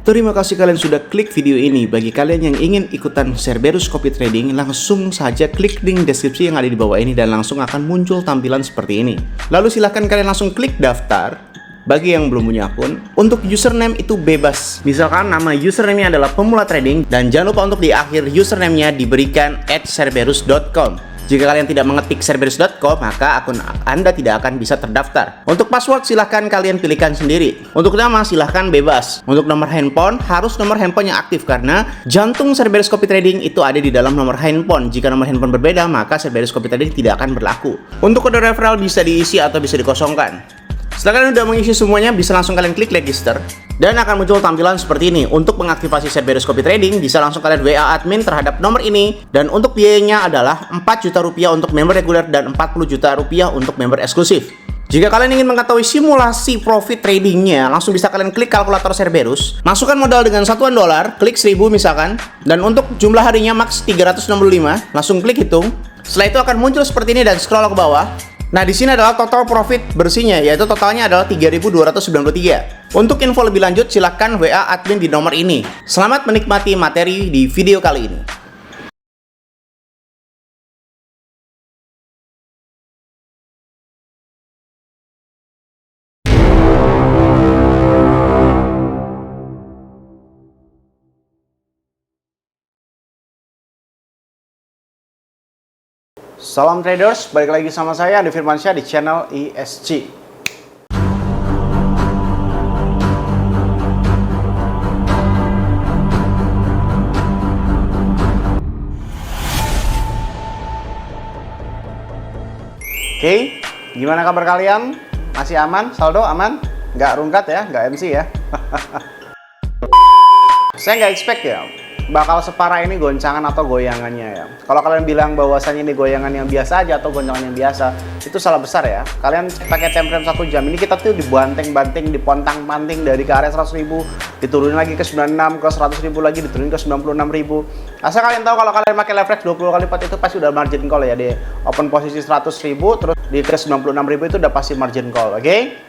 Terima kasih kalian sudah klik video ini. Bagi kalian yang ingin ikutan Cerberus Copy Trading, langsung saja klik link deskripsi yang ada di bawah ini dan langsung akan muncul tampilan seperti ini. Lalu silahkan kalian langsung klik daftar. Bagi yang belum punya akun, untuk username itu bebas. Misalkan nama username-nya adalah pemula trading dan jangan lupa untuk di akhir username-nya diberikan @cerberus.com. Jika kalian tidak mengetik cerberus.com, maka akun Anda tidak akan bisa terdaftar. Untuk password silahkan kalian pilihkan sendiri. Untuk nama silahkan bebas. Untuk nomor handphone harus nomor handphone yang aktif karena jantung Cerberus Copy Trading itu ada di dalam nomor handphone. Jika nomor handphone berbeda, maka Cerberus Copy Trading tidak akan berlaku. Untuk kode referral bisa diisi atau bisa dikosongkan. Setelah kalian sudah mengisi semuanya, bisa langsung kalian klik register dan akan muncul tampilan seperti ini. Untuk mengaktifasi Cerberus Copy Trading, bisa langsung kalian WA admin terhadap nomor ini. Dan untuk biayanya adalah 4 juta rupiah untuk member reguler dan 40 juta rupiah untuk member eksklusif. Jika kalian ingin mengetahui simulasi profit tradingnya, langsung bisa kalian klik kalkulator Cerberus, masukkan modal dengan satuan dolar, klik 1000 misalkan, dan untuk jumlah harinya max 365, langsung klik hitung. Setelah itu akan muncul seperti ini dan scroll ke bawah. Nah, di sini adalah total profit bersihnya, yaitu totalnya adalah 3.293. Untuk info lebih lanjut, silahkan WA admin di nomor ini. Selamat menikmati materi di video kali ini. Salam traders, balik lagi sama saya Andi Firmansyah di channel ESG. Oke, gimana kabar kalian? Masih aman? Saldo aman? Nggak rungkat ya? Nggak MC ya? Saya nggak expect ya bakal separah ini goncangan atau goyangannya ya. Kalau kalian bilang bahwasannya ini goyangan yang biasa aja atau goncangan yang biasa, itu salah besar ya. Kalian pakai time frame 1 jam, ini kita tuh dibanting-banting, dipontang-panting dari ke area 100.000, diturunin lagi ke 96, ke 100.000 lagi, diturunin ke 96.000. Asal kalian tahu kalau kalian pakai leverage 20 kali lipat itu pasti udah margin call ya. Di open posisi 100.000 terus di ke 96.000 itu udah pasti margin call, oke?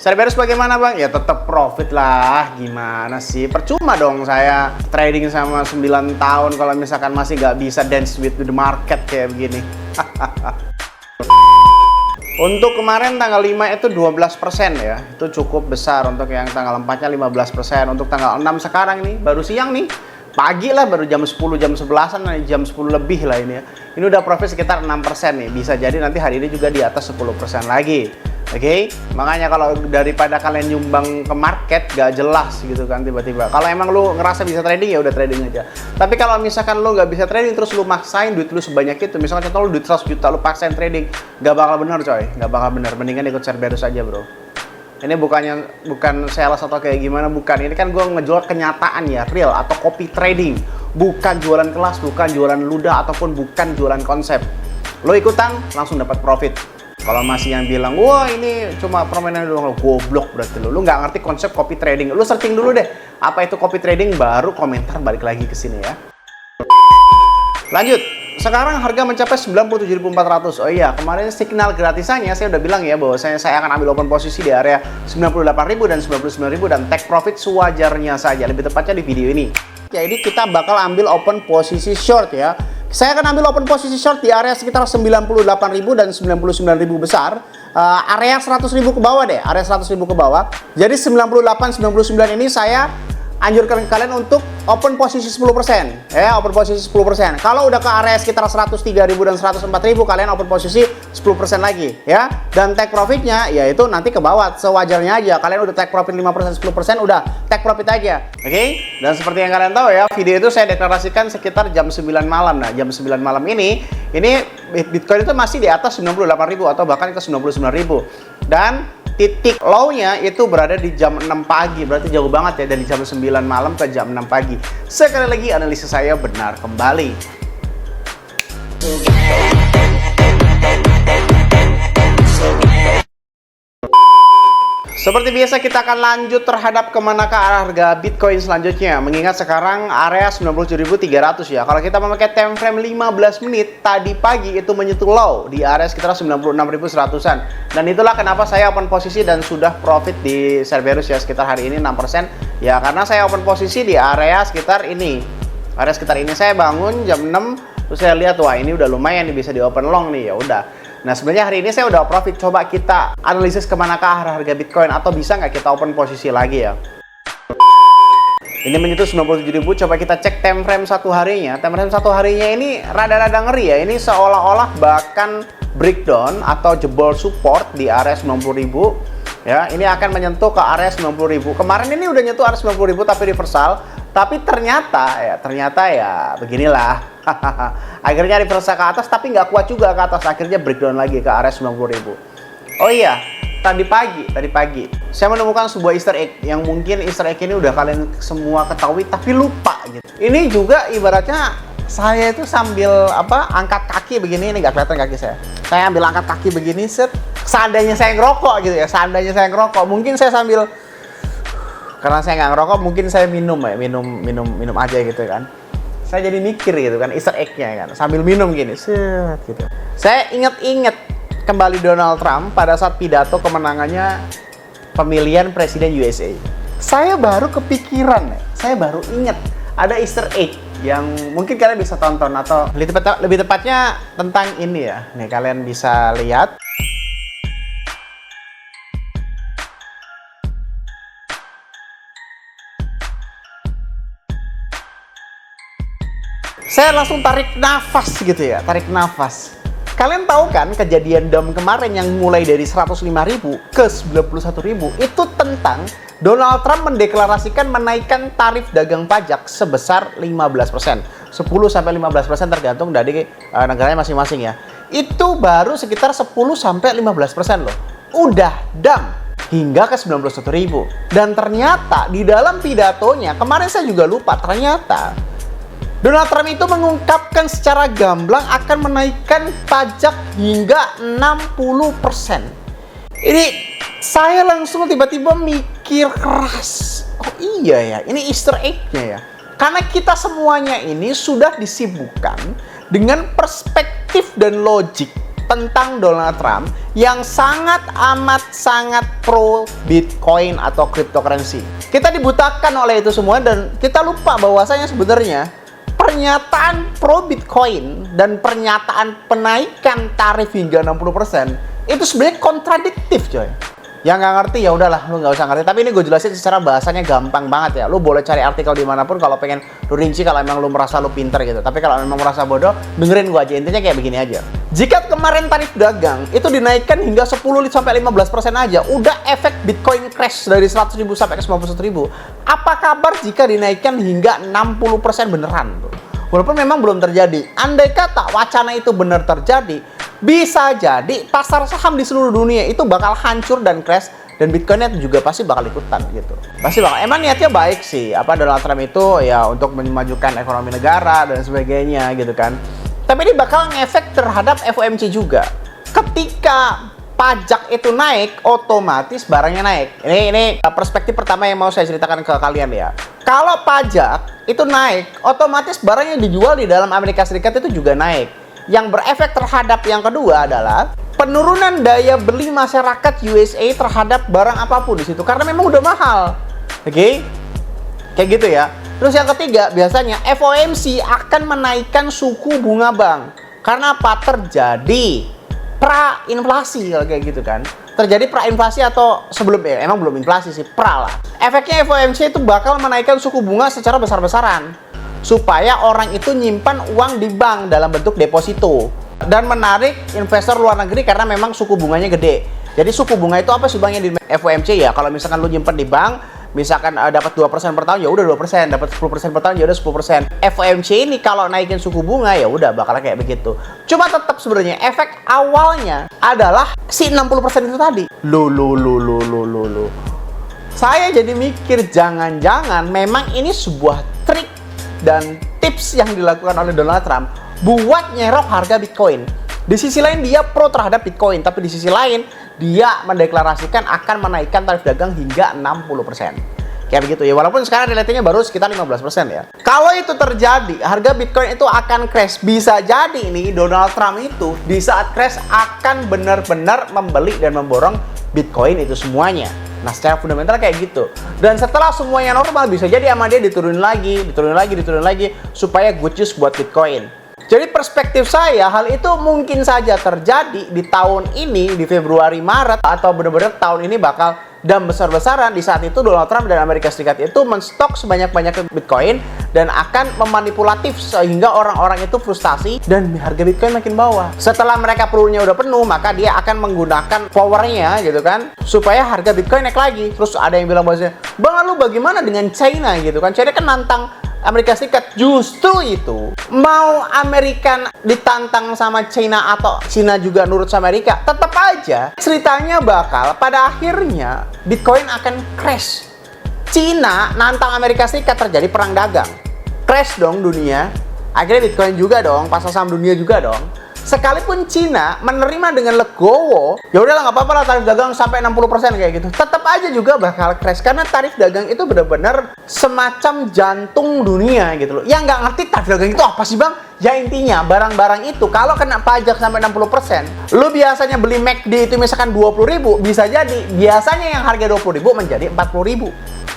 Cerberus bagaimana bang? Ya tetap profit lah, gimana sih? Percuma dong saya trading sama 9 tahun kalau misalkan masih gak bisa dance with the market kayak begini. Untuk kemarin tanggal 5 itu 12% ya, itu cukup besar. Untuk yang tanggal 4-nya 15%. Untuk tanggal 6 sekarang nih, baru siang nih, pagi lah, baru jam 10, jam 11-an, jam 10 lebih lah ini ya. Ini udah profit sekitar 6% nih, bisa jadi nanti hari ini juga di atas 10% lagi. Oke, makanya kalau daripada kalian nyumbang ke market gak jelas gitu kan tiba-tiba. Kalau emang lu ngerasa bisa trading ya udah trading aja. Tapi kalau misalkan lu nggak bisa trading terus lu maksain duit lu sebanyak itu, misalkan contoh lu duit 100 juta lu paksain trading, gak bakal bener coy, gak bakal bener. Mendingan ikut Cerberus aja bro. Ini bukan sales atau kayak gimana, bukan. Ini kan gue ngejual kenyataan ya, real atau copy trading. Bukan jualan kelas, bukan jualan ludah ataupun bukan jualan konsep. Lo ikutan langsung dapat profit. Kalau masih yang bilang, wah ini cuma permainan doang, goblok berarti lu nggak ngerti konsep copy trading. Lu searching dulu deh, apa itu copy trading, baru komentar balik lagi ke sini ya. Lanjut, sekarang harga mencapai 97.400. Oh iya, kemarin signal gratisannya saya udah bilang ya bahwa saya akan ambil open posisi di area 98.000 dan 99.000 dan take profit sewajarnya saja. Lebih tepatnya di video ini. Jadi kita bakal ambil open posisi short ya. Saya akan ambil open posisi short di area sekitar 98.000 dan 99.000 besar. Area 100.000 ke bawah deh, area 100.000 ke bawah. Jadi 98, 99 ini saya anjurkan kalian untuk open posisi 10% ya, open posisi 10%. Kalau udah ke area sekitar 103.000 dan 104.000 kalian open posisi 10% lagi ya. Dan take profitnya yaitu nanti ke bawah sewajarnya aja. Kalian udah take profit 5%, 10% udah take profit aja. Oke? Dan seperti yang kalian tahu ya, video itu saya deklarasikan sekitar jam 9 malam. Nah, jam 9 malam ini Bitcoin itu masih di atas 98.000 atau bahkan ke 99.000. Dan titik low-nya itu berada di jam 6 pagi, berarti jauh banget ya dari jam 9 malam ke jam 6 pagi. Sekali lagi analisis saya benar kembali. Seperti biasa kita akan lanjut terhadap kemanakah harga Bitcoin selanjutnya. Mengingat sekarang area 97.300 ya. Kalau kita memakai time frame 15 menit, tadi pagi itu menyentuh low di area sekitar 96.100-an. Dan itulah kenapa saya open posisi dan sudah profit di Cerberus ya, sekitar hari ini 6%. Ya karena saya open posisi di area sekitar ini. Area sekitar ini saya bangun jam 6, terus saya lihat wah ini udah lumayan nih bisa di open long nih, ya udah. Nah sebenarnya hari ini saya udah profit, coba kita analisis kemanakah harga Bitcoin atau bisa nggak kita open posisi lagi ya. Ini menyentuh 97.000, coba kita cek time frame satu harinya. Time frame satu harinya ini rada-rada ngeri ya, ini seolah-olah bahkan breakdown atau jebol support di area 90.000 ya. Ini akan menyentuh ke area 90.000. Kemarin ini udah nyentuh area 90.000 tapi reversal, tapi ternyata ya beginilah. Akhirnya reversal ke atas tapi nggak kuat juga ke atas, akhirnya breakdown lagi ke area 90.000. Oh iya, tadi pagi saya menemukan sebuah Easter egg yang mungkin Easter egg ini udah kalian semua ketahui tapi lupa gitu. Ini juga ibaratnya saya itu sambil angkat kaki begini, ini nggak kelihatan kaki saya. Saya ambil angkat kaki begini, set. Seandainya saya ngerokok gitu ya, mungkin saya sambil, karena saya nggak ngerokok, mungkin saya minum aja gitu kan. Saya jadi mikir gitu kan, Easter egg-nya kan, sambil minum gini, set gitu. Saya inget kembali Donald Trump pada saat pidato kemenangannya pemilihan presiden USA. Saya baru kepikiran, saya baru inget ada Easter egg yang mungkin kalian bisa tonton, atau lebih tepatnya tentang ini ya. Nih kalian bisa lihat. Saya langsung tarik nafas gitu ya, Kalian tahu kan kejadian DOM kemarin yang mulai dari 105.000 ke 91.000 itu tentang Donald Trump mendeklarasikan menaikkan tarif dagang pajak sebesar 15%. 10-15% tergantung dari negaranya masing-masing ya. Itu baru sekitar 10-15% loh. Udah dam hingga ke 91.000. Dan ternyata di dalam pidatonya, kemarin saya juga lupa, ternyata Donald Trump itu mengungkapkan secara gamblang akan menaikkan pajak hingga 60%. Ini saya langsung tiba-tiba mikir keras. Oh iya ya, ini Easter egg-nya ya. Karena kita semuanya ini sudah disibukkan dengan perspektif dan logik tentang Donald Trump yang sangat pro Bitcoin atau cryptocurrency. Kita dibutakan oleh itu semua dan kita lupa bahwasanya sebenarnya pernyataan pro Bitcoin dan pernyataan penaikan tarif hingga 60% itu sebenarnya kontradiktif, coy. Yang nggak ngerti ya udahlah, lu nggak usah ngerti. Tapi ini gue jelasin secara bahasanya gampang banget ya. Lu boleh cari artikel dimanapun kalau pengen lu rinci, kalau emang lu merasa lu pinter gitu. Tapi kalau memang merasa bodoh, dengerin gue aja. Intinya kayak begini aja. Jika kemarin tarif dagang itu dinaikkan hingga 10-15% aja, udah efek Bitcoin crash dari 100.000 sampai ke 91.000. Apa kabar jika dinaikkan hingga 60% beneran tuh? Walaupun memang belum terjadi. Andai kata wacana itu benar terjadi, bisa jadi pasar saham di seluruh dunia itu bakal hancur dan crash, dan Bitcoinnya juga pasti bakal ikutan gitu. Pasti bakal. Emang niatnya baik sih, Donald Trump itu ya untuk memajukan ekonomi negara dan sebagainya gitu kan. Tapi ini bakal ngefek terhadap FOMC juga. Ketika pajak itu naik, otomatis barangnya naik. Ini perspektif pertama yang mau saya ceritakan ke kalian ya. Kalau pajak itu naik, otomatis barang yang dijual di dalam Amerika Serikat itu juga naik. Yang berefek terhadap yang kedua adalah penurunan daya beli masyarakat USA terhadap barang apapun di situ, karena memang udah mahal. Oke? Kayak gitu ya. Terus yang ketiga, biasanya FOMC akan menaikkan suku bunga bank. Karena apa? Terjadi pra-inflasi kalau kayak gitu kan. Terjadi pra-inflasi atau sebelum emang belum inflasi sih, pra lah. Efeknya FOMC itu bakal menaikkan suku bunga secara besar-besaran supaya orang itu nyimpan uang di bank dalam bentuk deposito dan menarik investor luar negeri karena memang suku bunganya gede. Jadi suku bunga itu apa sih bang yang di FOMC ya? Kalau misalkan lu nyimpan di bank, misalkan dapat 2% per tahun ya udah 2%, dapat 10% per tahun ya udah 10%. FOMC ini kalau naikin suku bunga ya udah bakal kayak begitu. Cuma tetap sebenarnya efek awalnya adalah si 60% itu tadi. Lo. Saya jadi mikir jangan-jangan memang ini sebuah trik dan tips yang dilakukan oleh Donald Trump buat nyerok harga Bitcoin. Di sisi lain dia pro terhadap Bitcoin, tapi di sisi lain dia mendeklarasikan akan menaikkan tarif dagang hingga 60%. Kayak begitu ya, walaupun sekarang relatifnya baru sekitar 15% ya. Kalau itu terjadi, harga Bitcoin itu akan crash. Bisa jadi nih Donald Trump itu di saat crash akan benar-benar membeli dan memborong Bitcoin itu semuanya. Nah, secara fundamental kayak gitu. Dan setelah semuanya normal, bisa jadi sama dia diturunin lagi, supaya good use buat Bitcoin. Jadi perspektif saya, hal itu mungkin saja terjadi di tahun ini, di Februari, Maret, atau benar-benar tahun ini bakal dan besar-besaran. Di saat itu Donald Trump dan Amerika Serikat itu menstok sebanyak-banyaknya Bitcoin dan akan memanipulatif sehingga orang-orang itu frustasi dan harga Bitcoin makin bawah. Setelah mereka pelurnya udah penuh, maka dia akan menggunakan powernya gitu kan, supaya harga Bitcoin naik lagi. Terus ada yang bilang bahwasanya, "Bang, lu bagaimana dengan China?" gitu kan. China kan nantang Amerika Serikat. Justru itu, mau Amerika ditantang sama China atau China juga nurut sama Amerika, tetap aja ceritanya bakal pada akhirnya Bitcoin akan crash. China nantang Amerika Serikat, terjadi perang dagang, crash dong dunia. Akhirnya Bitcoin juga dong, pasar saham dunia juga dong. Sekalipun Cina menerima dengan legowo, ya udahlah nggak apa-apa lah tarif dagang sampai 60% kayak gitu, tetap aja juga bakal crash karena tarif dagang itu benar-benar semacam jantung dunia gitu loh. Yang nggak ngerti tarif dagang itu apa sih bang? Ya intinya barang-barang itu kalau kena pajak sampai 60%, lu biasanya beli McD itu misalkan 20.000, bisa jadi biasanya yang harga 20.000 menjadi 40.000.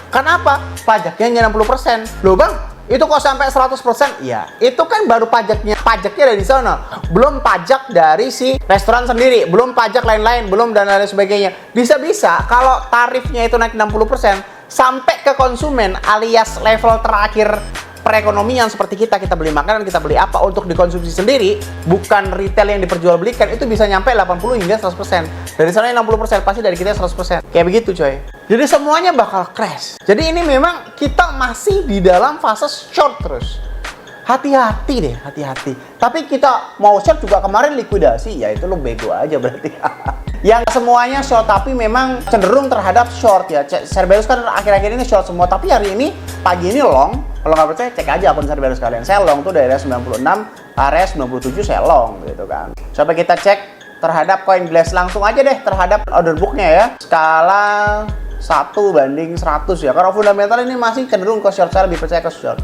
Kenapa? Pajaknya hanya 60%. Loh bang, itu kok sampai 100%? Ya, itu kan baru pajaknya dari sana. Belum pajak dari si restoran sendiri, belum pajak lain-lain, belum dan lain sebagainya. Bisa-bisa kalau tarifnya itu naik 60% sampai ke konsumen alias level terakhir perekonomian seperti kita beli makanan, kita beli apa untuk dikonsumsi sendiri, bukan retail yang diperjualbelikan, itu bisa nyampe 80 hingga 100%. Dari sana 60%, pasti dari kita 100%. Kayak begitu coy. Jadi semuanya bakal crash. Jadi ini memang kita masih di dalam fase short terus. Hati-hati deh, hati-hati. Tapi kita mau short juga kemarin likuidasi, ya itu lo bego aja berarti. Yang semuanya short tapi memang cenderung terhadap short ya. Cerberus kan akhir-akhir ini short semua, tapi hari ini pagi ini long. Kalau nggak percaya cek aja akun Cerberus kalian. Saya long tuh dari area 96, area 97 saya long gitu kan. Coba kita cek terhadap coin glass langsung aja deh terhadap order booknya ya. Skala 1:100 ya. Kalau fundamental ini masih cenderung ke short, saya lebih percaya ke short.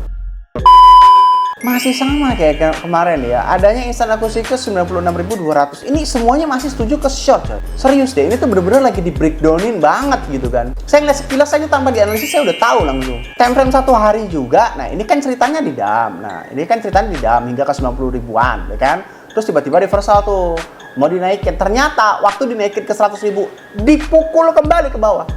Masih sama kayak kemarin ya. Adanya instant acquisition 96.200. Ini semuanya masih setuju ke short coy. Serius deh, ini tuh bener-bener lagi di breakdownin banget gitu kan. Saya ngeliat sekilas aja tanpa dianalisis saya udah tahu langsung. Time frame 1 hari juga. Nah, ini kan ceritanya di dam. Nah, ini kan ceritanya di dam hingga ke 90 ribuan, ya kan? Terus tiba-tiba reversal tuh. Mau dinaikin. Ternyata waktu dinaikin ke 100.000 dipukul kembali ke bawah.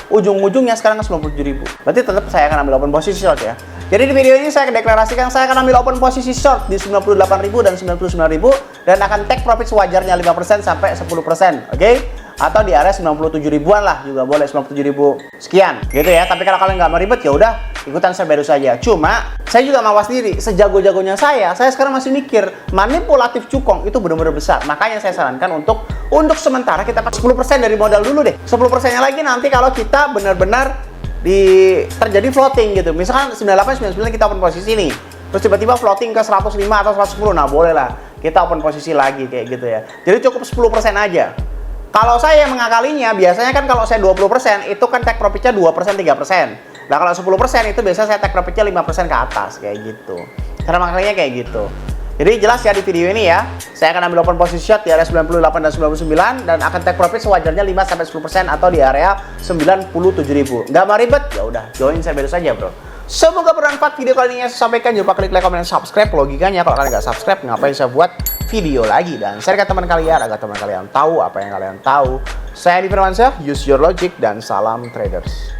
Ujung-ujungnya sekarang ke 97.000. Berarti tetap saya akan ambil open posisi short ya. Jadi di video ini saya deklarasikan saya akan ambil open posisi short di 98.000 dan 99.000 dan akan take profit sewajarnya 5% sampai 10%, oke? Atau di area 97 ribuan lah juga boleh, 97.000 sekian gitu ya. Tapi kalau kalian nggak mau ribet ya udah ikutan Cerberus saja. Cuma saya juga mawas diri, sejago-jagonya saya sekarang masih mikir manipulatif cukong itu benar-benar besar. Makanya saya sarankan untuk sementara kita pakai 10% dari modal dulu deh. 10%-nya lagi nanti kalau kita benar-benar terjadi floating gitu. Misalkan 98, 99 kita open posisi nih. Terus tiba-tiba floating ke 105 atau 110. Nah, boleh lah. Kita open posisi lagi kayak gitu ya. Jadi cukup 10% aja. Kalau saya mengakalinya, biasanya kan kalau saya 20%, itu kan take profitnya 2%, 3%. Nah, kalau 10% itu biasanya saya take profitnya 5% ke atas kayak gitu. Cara mengakalinya kayak gitu. Jadi jelas ya di video ini ya, saya akan ambil open posisi short di area 98 dan 99 dan akan take profit sewajarnya 5-10% atau di area 97.000. Nggak mau ribet? Ya udah, join Cerberus saja, bro. Semoga bermanfaat video kali ini yang saya sampaikan. Jangan lupa klik like, komen, dan subscribe. Logikanya kalau kalian nggak subscribe, ngapain saya buat video lagi? Dan share ke teman kalian agar teman kalian tahu apa yang kalian tahu. Saya Adi Firmansyah, use your logic dan salam traders.